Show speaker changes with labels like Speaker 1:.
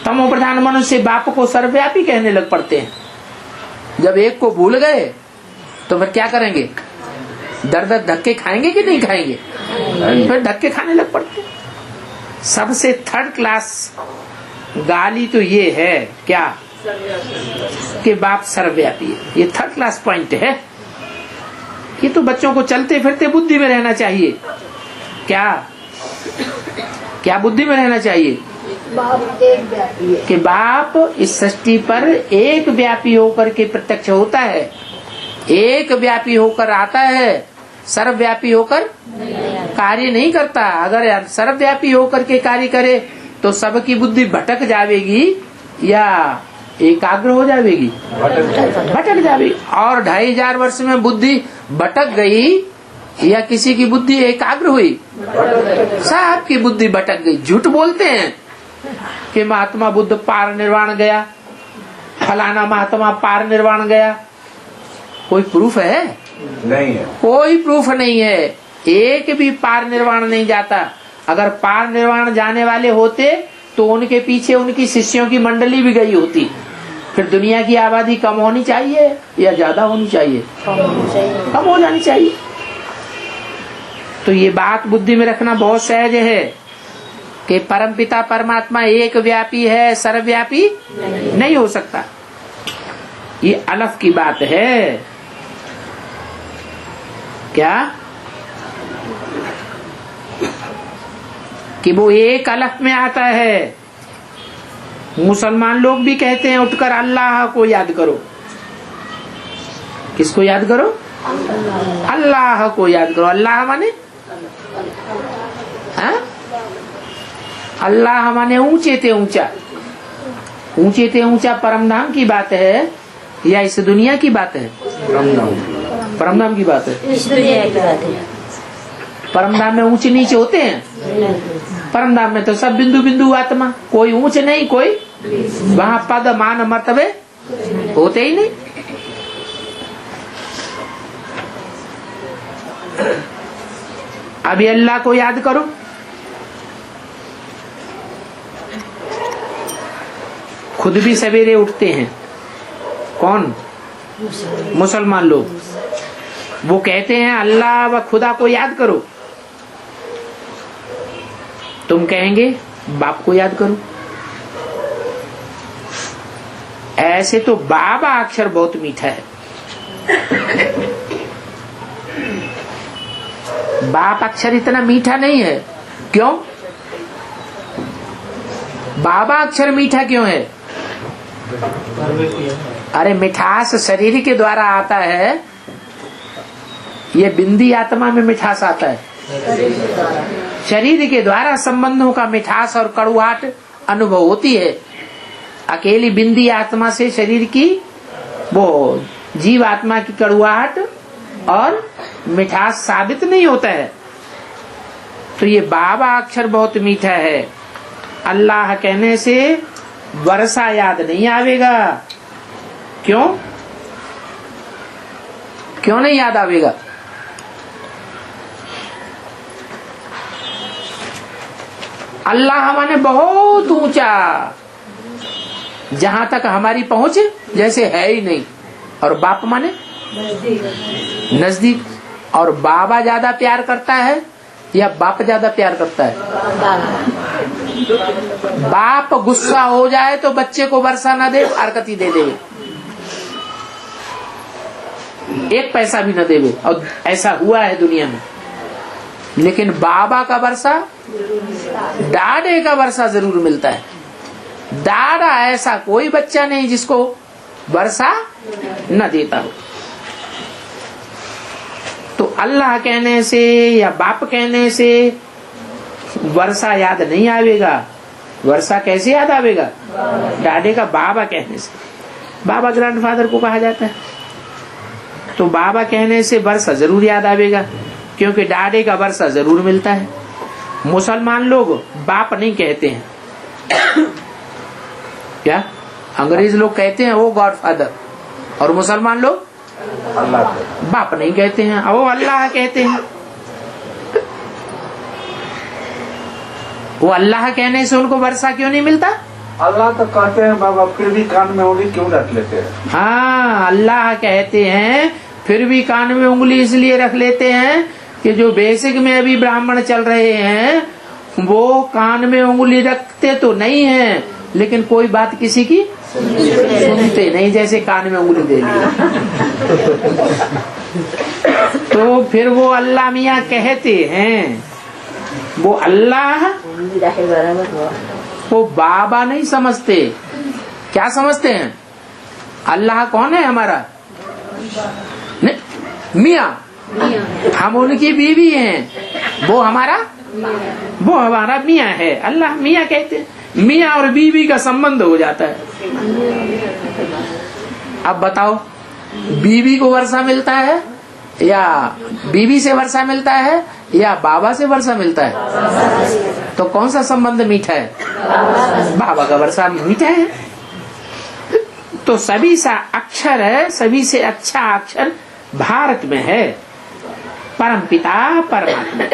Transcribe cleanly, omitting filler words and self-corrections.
Speaker 1: तमो प्रधान मनुष्य बाप को सर्वव्यापी कहने लग पड़ते हैं। जब एक को भूल गए तो फिर क्या करेंगे? दर दर धक्के खाएंगे कि नहीं खाएंगे? फिर धक्के खाने लग पड़ते हैं। सबसे थर्ड क्लास गाली तो ये है क्या कि बाप सर्वव्यापी है। ये थर्ड क्लास पॉइंट है। ये तो बच्चों को चलते फिरते बुद्धि में रहना चाहिए। क्या क्या बुद्धि में रहना चाहिए?
Speaker 2: बाप एक व्यापी है
Speaker 1: कि बाप इस सृष्टि पर एक व्यापी होकर के प्रत्यक्ष होता है, एक व्यापी होकर आता है, सर्वव्यापी होकर कार्य नहीं करता। अगर सर्वव्यापी होकर के कार्य करे तो सबकी बुद्धि भटक जाएगी या एकाग्र हो जाएगी? भटक जाएगी। और 2500 वर्ष में बुद्धि भटक गई या किसी की बुद्धि एकाग्र हुई? सबकी बुद्धि भटक गई। झूठ बोलते हैं कि महात्मा बुद्ध पार निर्वाण गया, फलाना महात्मा पार निर्वाण गया। कोई प्रूफ है?
Speaker 3: नहीं है।
Speaker 1: कोई प्रूफ नहीं है। एक भी पार निर्वाण नहीं जाता। अगर पार निर्वाण जाने वाले होते तो उनके पीछे उनकी शिष्यों की मंडली भी गई होती। फिर दुनिया की आबादी कम होनी चाहिए या ज्यादा होनी चाहिए? कम हो जानी चाहिए। तो ये बात बुद्धि में रखना बहुत सहज है कि परमपिता परमात्मा एक व्यापी है, सर्वव्यापी नहीं हो सकता। ये अलफ की बात है। क्या कि वो एक अलफ में आता है। मुसलमान लोग भी कहते हैं उठकर अल्लाह को याद करो। किसको याद करो? अल्लाह को याद करो। अल्लाह माने अल्लाह माने ऊंचे ते ऊंचा। ऊंचे ते ऊंचा परमधाम की बात है या इस दुनिया की बात है? परमधाम की बात है।
Speaker 2: इस दुनिया की बात है।
Speaker 1: परमधाम में ऊंचे नीचे होते हैं? परमधाम में तो सब बिंदु बिंदु आत्मा, कोई ऊंच नहीं, कोई वहाँ पद मान मर्तबे होते ही नहीं। अभी अल्लाह को याद करो। खुद भी सवेरे उठते हैं। कौन? मुसलमान लोग। वो कहते हैं अल्लाह व खुदा को याद करो। तुम कहेंगे बाप को याद करो। ऐसे तो बाबा अक्षर बहुत मीठा है। बाप अक्षर इतना मीठा नहीं है। क्यों? बाबा अक्षर मीठा क्यों है? अरे मिठास शरीर के द्वारा आता है, ये बिंदी आत्मा में मिठास आता है। शरीर के द्वारा संबंधों का मिठास और कड़ुआहट अनुभव होती है। अकेली बिंदी आत्मा से शरीर की वो जीव आत्मा की कड़ुआहट और मिठास साबित नहीं होता है। तो ये बाबा अक्षर बहुत मीठा है। अल्लाह कहने से वर्षा याद नहीं आवेगा। क्यों? क्यों नहीं याद आवेगा? अल्लाह माने बहुत ऊंचा, जहां तक हमारी पहुंच जैसे है ही नहीं। और बाप माने नजदीक। और बाबा ज्यादा प्यार करता है या बाप ज्यादा प्यार करता है? बाप गुस्सा हो जाए तो बच्चे को वर्षा न दे, हरकत ही दे दे, एक पैसा भी न देवे। और ऐसा हुआ है दुनिया में। लेकिन बाबा का वर्षा, डाडे का वर्षा जरूर मिलता है। डाडा ऐसा कोई बच्चा नहीं जिसको वर्षा न देता हो। तो अल्लाह कहने से या बाप कहने से वर्षा याद नहीं आवेगा। वर्षा कैसे याद आवेगा? डाडे का बाबा कहने से। बाबा ग्रैंडफादर को कहा जाता है। तो बाबा कहने से वर्षा जरूर याद आवेगा, क्योंकि डाडे का वर्षा जरूर मिलता है। मुसलमान लोग बाप नहीं कहते हैं। क्या? अंग्रेज लोग कहते हैं वो गॉडफादर, और मुसलमान लोग बाप नहीं कहते हैं, वो अल्लाह कहते हैं। वो अल्लाह कहने से उनको वर्षा क्यों नहीं मिलता?
Speaker 3: अल्लाह तो कहते हैं बाबा, फिर भी कान में उंगली क्यों रख लेते हैं?
Speaker 1: हाँ, अल्लाह कहते हैं फिर भी कान में उंगली इसलिए रख लेते हैं कि जो बेसिक में अभी ब्राह्मण चल रहे हैं वो कान में उंगली रखते तो नहीं है, लेकिन कोई बात किसी की सुनते नहीं, जैसे कान में उंगली दे ली। तो फिर वो अल्लाह मियाँ कहते हैं, वो अल्लाह वो बाबा नहीं समझते। क्या समझते हैं? अल्लाह कौन है? हमारा मियाँ, हम उनकी बीवी हैं, वो हमारा मियाँ है। अल्लाह मियाँ कहते हैं, मियाँ और बीवी का संबंध हो जाता है। अब बताओ, बीवी को वर्षा मिलता है या बीवी से वर्षा मिलता है या बाबा से वर्षा मिलता है? तो कौन सा संबंध मीठा है? बाबा का वर्षा मीठा है। तो सभी सा अक्षर है, सभी से अच्छा अक्षर भारत में है, परमपिता परमात्मा।